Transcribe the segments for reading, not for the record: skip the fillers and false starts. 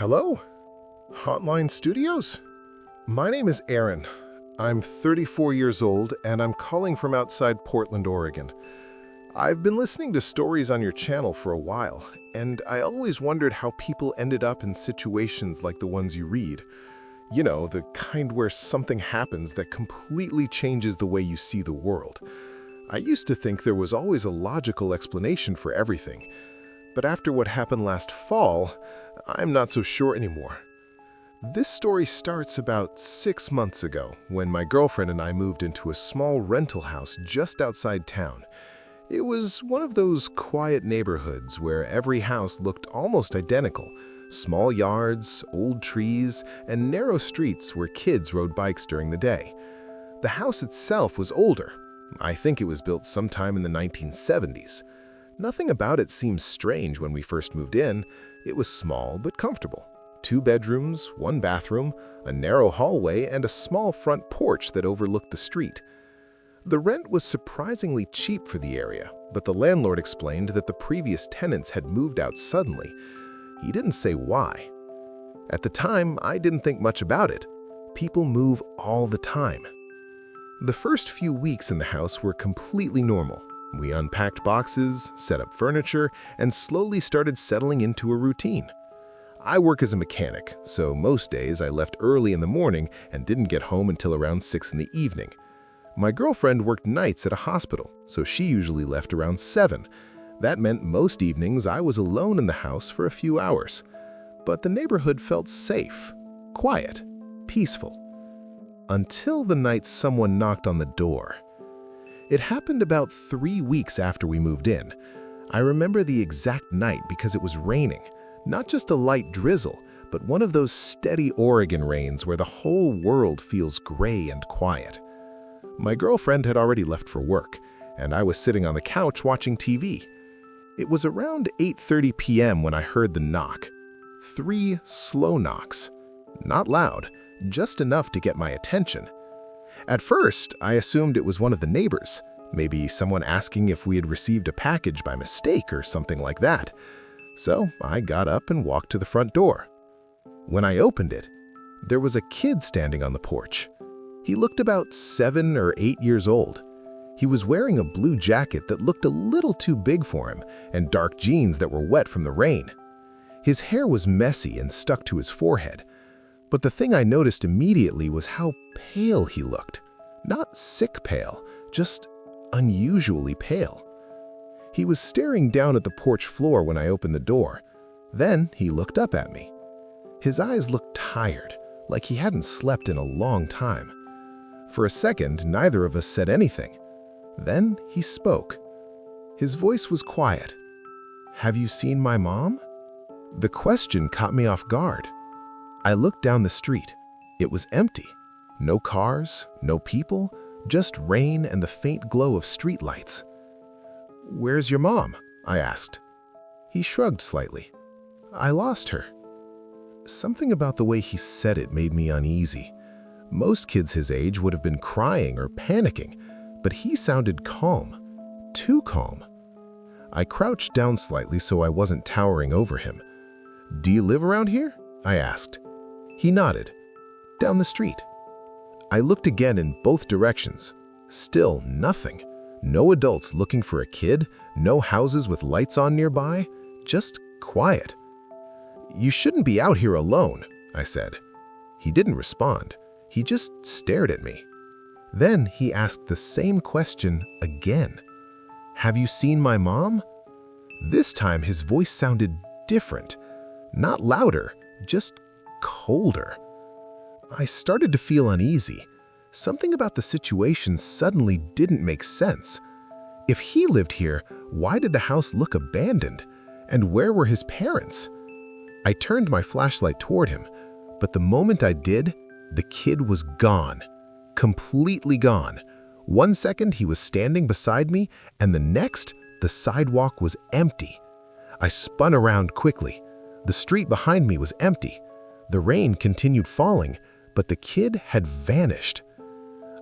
Hello? HauntLine Studios? My name is Aaron. I'm 34 years old and I'm calling from outside Portland, Oregon. I've been listening to stories on your channel for a while, and I always wondered how people ended up in situations like the ones you read. You know, the kind where something happens that completely changes the way you see the world. I used to think there was always a logical explanation for everything, but after what happened last fall, I'm not so sure anymore. This story starts about 6 months ago when my girlfriend and I moved into a small rental house just outside town. It was one of those quiet neighborhoods where every house looked almost identical. Small yards, old trees, and narrow streets where kids rode bikes during the day. The house itself was older. I think it was built sometime in the 1970s. Nothing about it seemed strange when we first moved in. It was small but comfortable. 2 bedrooms, 1 bathroom, a narrow hallway, and a small front porch that overlooked the street. The rent was surprisingly cheap for the area, but the landlord explained that the previous tenants had moved out suddenly. He didn't say why. At the time, I didn't think much about it. People move all the time. The first few weeks in the house were completely normal. We unpacked boxes, set up furniture, and slowly started settling into a routine. I work as a mechanic, so most days I left early in the morning and didn't get home until around 6 in the evening. My girlfriend worked nights at a hospital, so she usually left around 7. That meant most evenings I was alone in the house for a few hours. But the neighborhood felt safe, quiet, peaceful. Until the night someone knocked on the door. It happened about 3 weeks after we moved in. I remember the exact night because it was raining. Not just a light drizzle, but one of those steady Oregon rains where the whole world feels gray and quiet. My girlfriend had already left for work, and I was sitting on the couch watching TV. It was around 8:30 p.m. when I heard the knock. 3 slow knocks. Not loud, just enough to get my attention. At first, I assumed it was one of the neighbors, maybe someone asking if we had received a package by mistake or something like that. So I got up and walked to the front door. When I opened it, there was a kid standing on the porch. He looked about 7 or 8 years old. He was wearing a blue jacket that looked a little too big for him and dark jeans that were wet from the rain. His hair was messy and stuck to his forehead. But the thing I noticed immediately was how pale he looked. Not sick pale, just unusually pale. He was staring down at the porch floor when I opened the door. Then he looked up at me. His eyes looked tired, like he hadn't slept in a long time. For a second, neither of us said anything. Then he spoke. His voice was quiet. "Have you seen my mom?" The question caught me off guard. I looked down the street. It was empty. No cars, no people, just rain and the faint glow of streetlights. "Where's your mom?" I asked. He shrugged slightly. "I lost her." Something about the way he said it made me uneasy. Most kids his age would have been crying or panicking, but he sounded calm, too calm. I crouched down slightly so I wasn't towering over him. "Do you live around here?" I asked. He nodded. "Down the street." I looked again in both directions. Still nothing. No adults looking for a kid, no houses with lights on nearby, just quiet. "You shouldn't be out here alone," I said. He didn't respond. He just stared at me. Then he asked the same question again. "Have you seen my mom?" This time his voice sounded different. Not louder, just colder. I started to feel uneasy. Something about the situation suddenly didn't make sense. If he lived here, why did the house look abandoned? And where were his parents? I turned my flashlight toward him, but the moment I did, the kid was gone. Completely gone. 1 second he was standing beside me, and the next, the sidewalk was empty. I spun around quickly. The street behind me was empty. The rain continued falling, but the kid had vanished.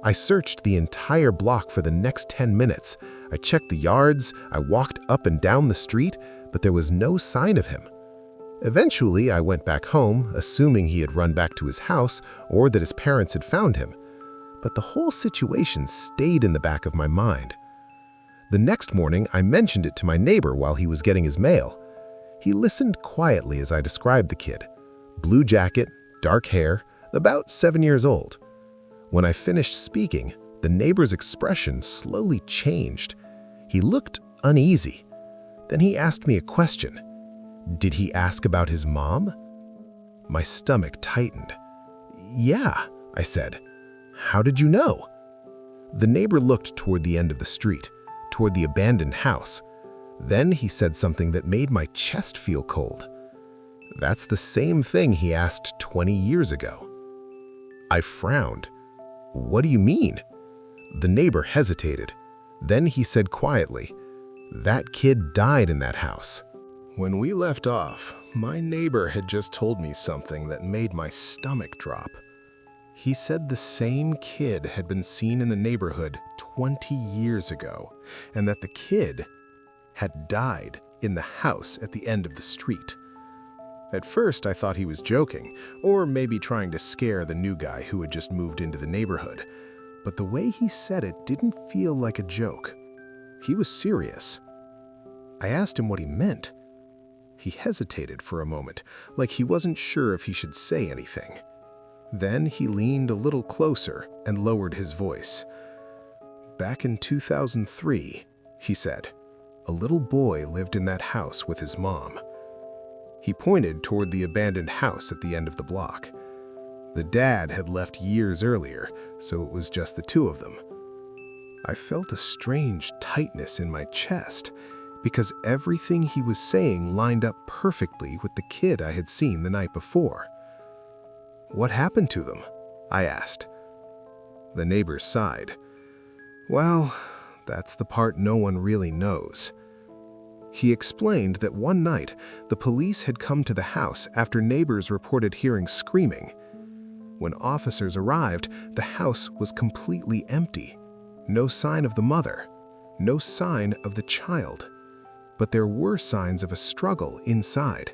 I searched the entire block for the next 10 minutes. I checked the yards, I walked up and down the street, but there was no sign of him. Eventually, I went back home, assuming he had run back to his house or that his parents had found him. But the whole situation stayed in the back of my mind. The next morning, I mentioned it to my neighbor while he was getting his mail. He listened quietly as I described the kid. Blue jacket, dark hair, about 7 years old. When I finished speaking, the neighbor's expression slowly changed. He looked uneasy. Then he asked me a question. Did he ask about his mom? My stomach tightened. Yeah, I said. How did you know? The neighbor looked toward the end of the street, toward the abandoned house. Then he said something that made my chest feel cold. That's the same thing he asked 20 years ago. I frowned. What do you mean? The neighbor hesitated. Then he said quietly, that kid died in that house. When we left off, my neighbor had just told me something that made my stomach drop. He said the same kid had been seen in the neighborhood 20 years ago, and that the kid had died in the house at the end of the street. At first, I thought he was joking, or maybe trying to scare the new guy who had just moved into the neighborhood. But the way he said it didn't feel like a joke. He was serious. I asked him what he meant. He hesitated for a moment, like he wasn't sure if he should say anything. Then he leaned a little closer and lowered his voice. Back in 2003, he said, a little boy lived in that house with his mom. He pointed toward the abandoned house at the end of the block. The dad had left years earlier, so it was just the two of them. I felt a strange tightness in my chest because everything he was saying lined up perfectly with the kid I had seen the night before. What happened to them? I asked. The neighbor sighed. Well, that's the part no one really knows. He explained that one night, the police had come to the house after neighbors reported hearing screaming. When officers arrived, the house was completely empty. No sign of the mother, no sign of the child. But there were signs of a struggle inside.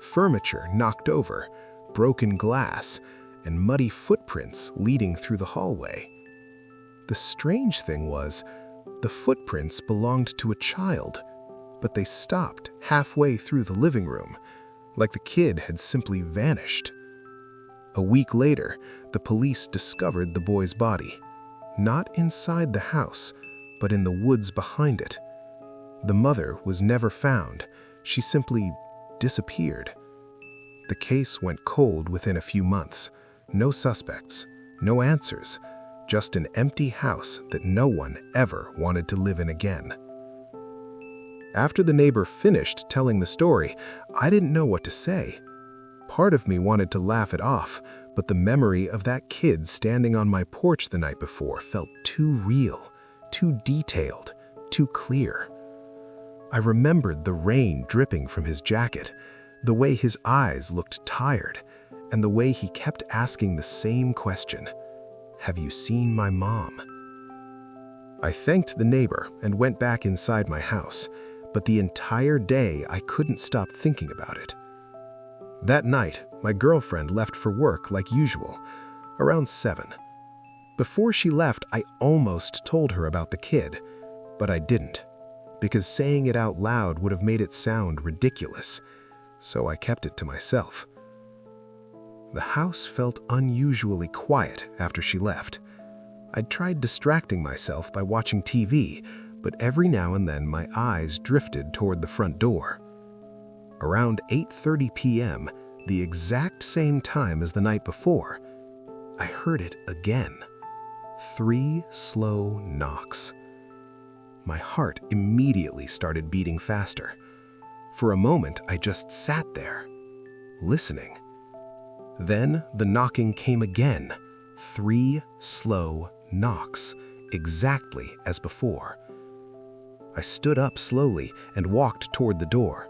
Furniture knocked over, broken glass, and muddy footprints leading through the hallway. The strange thing was, the footprints belonged to a child, but they stopped halfway through the living room, like the kid had simply vanished. A week later, the police discovered the boy's body, not inside the house, but in the woods behind it. The mother was never found. She simply disappeared. The case went cold within a few months. No suspects, no answers, just an empty house that no one ever wanted to live in again. After the neighbor finished telling the story, I didn't know what to say. Part of me wanted to laugh it off, but the memory of that kid standing on my porch the night before felt too real, too detailed, too clear. I remembered the rain dripping from his jacket, the way his eyes looked tired, and the way he kept asking the same question, "Have you seen my mom?" I thanked the neighbor and went back inside my house, but the entire day I couldn't stop thinking about it. That night, my girlfriend left for work like usual, around 7. Before she left, I almost told her about the kid, but I didn't, because saying it out loud would have made it sound ridiculous, so I kept it to myself. The house felt unusually quiet after she left. I'd tried distracting myself by watching TV, but every now and then my eyes drifted toward the front door. Around 8:30 p.m., the exact same time as the night before, I heard it again. 3 slow knocks. My heart immediately started beating faster. For a moment, I just sat there, listening. Then the knocking came again. 3 slow knocks, exactly as before. I stood up slowly and walked toward the door.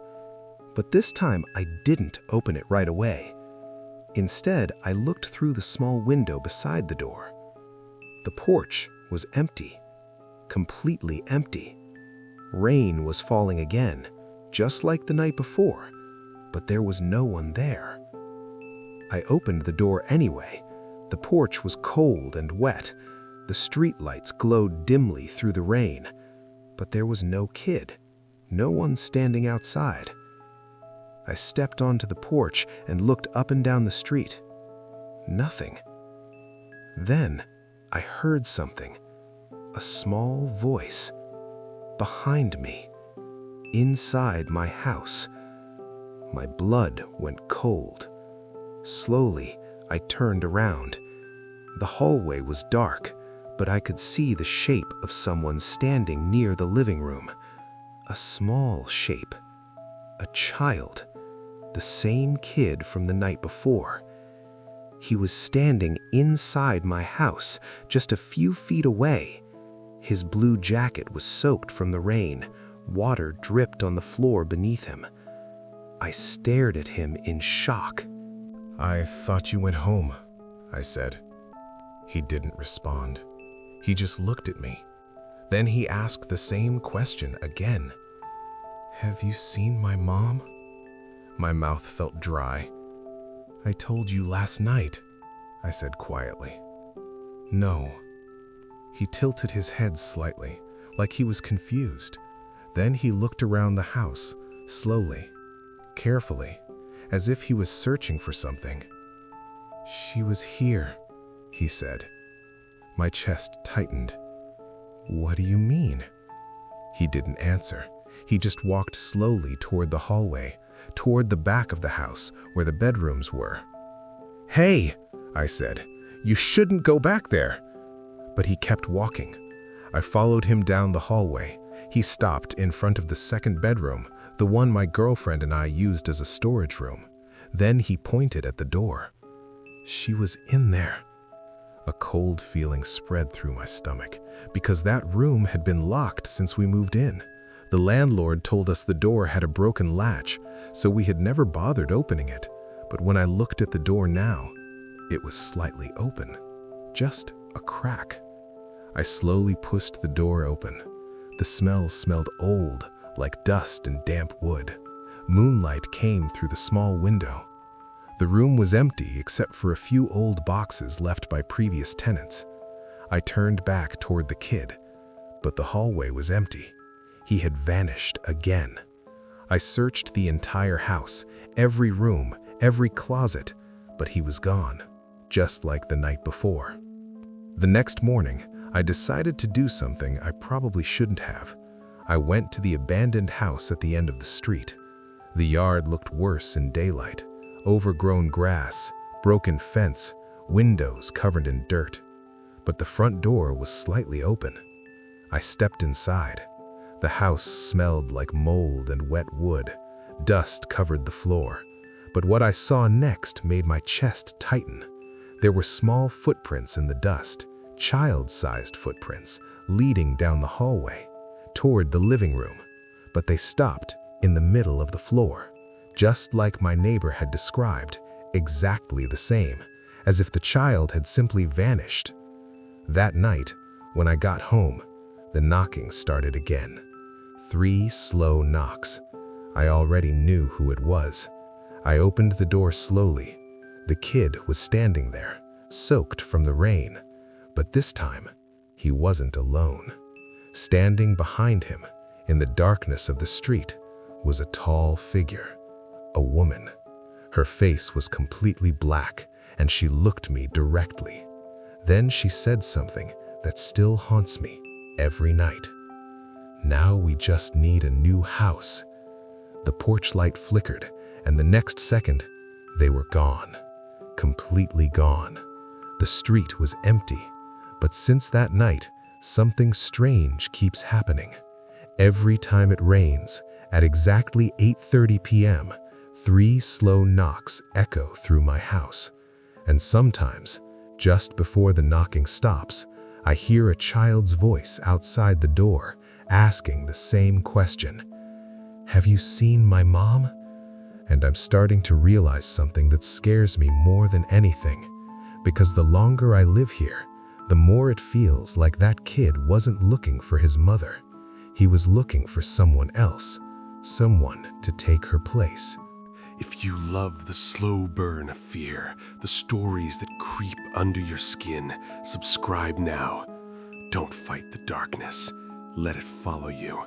But this time, I didn't open it right away. Instead, I looked through the small window beside the door. The porch was empty, completely empty. Rain was falling again, just like the night before, but there was no one there. I opened the door anyway. The porch was cold and wet. The streetlights glowed dimly through the rain, but there was no kid, no one standing outside. I stepped onto the porch and looked up and down the street. Nothing. Then I heard something, a small voice, behind me, inside my house. My blood went cold. Slowly, I turned around. The hallway was dark, but I could see the shape of someone standing near the living room. A small shape. A child. The same kid from the night before. He was standing inside my house, just a few feet away. His blue jacket was soaked from the rain. Water dripped on the floor beneath him. I stared at him in shock. "I thought you went home," I said. He didn't respond. He just looked at me. Then he asked the same question again. "Have you seen my mom?" My mouth felt dry. "I told you last night," I said quietly. "No." He tilted his head slightly, like he was confused. Then he looked around the house, slowly, carefully, as if he was searching for something. "She was here," he said. My chest tightened. "What do you mean?" He didn't answer. He just walked slowly toward the hallway, toward the back of the house where the bedrooms were. "Hey," I said, "you shouldn't go back there." But he kept walking. I followed him down the hallway. He stopped in front of the second bedroom, the one my girlfriend and I used as a storage room. Then he pointed at the door. She was in there. A cold feeling spread through my stomach, because that room had been locked since we moved in. The landlord told us the door had a broken latch, so we had never bothered opening it. But when I looked at the door now, it was slightly open, just a crack. I slowly pushed the door open. The smell smelled old, like dust and damp wood. Moonlight came through the small window. The room was empty except for a few old boxes left by previous tenants. I turned back toward the kid, but the hallway was empty. He had vanished again. I searched the entire house, every room, every closet, but he was gone, just like the night before. The next morning, I decided to do something I probably shouldn't have. I went to the abandoned house at the end of the street. The yard looked worse in daylight. Overgrown grass, broken fence, windows covered in dirt. But the front door was slightly open. I stepped inside. The house smelled like mold and wet wood. Dust covered the floor. But what I saw next made my chest tighten. There were small footprints in the dust, child-sized footprints, leading down the hallway, toward the living room. But they stopped in the middle of the floor. Just like my neighbor had described, exactly the same, as if the child had simply vanished. That night, when I got home, the knocking started again. 3 slow knocks. I already knew who it was. I opened the door slowly. The kid was standing there, soaked from the rain. But this time, he wasn't alone. Standing behind him, in the darkness of the street, was a tall figure. A woman. Her face was completely black, and she looked me directly. Then she said something that still haunts me every night. "Now we just need a new house." The porch light flickered, and the next second, they were gone. Completely gone. The street was empty, but since that night, something strange keeps happening. Every time it rains, at exactly 8:30 p.m., 3 slow knocks echo through my house. And sometimes, just before the knocking stops, I hear a child's voice outside the door asking the same question. "Have you seen my mom?" And I'm starting to realize something that scares me more than anything. Because the longer I live here, the more it feels like that kid wasn't looking for his mother. He was looking for someone else, someone to take her place. If you love the slow burn of fear, the stories that creep under your skin, subscribe now. Don't fight the darkness. Let it follow you.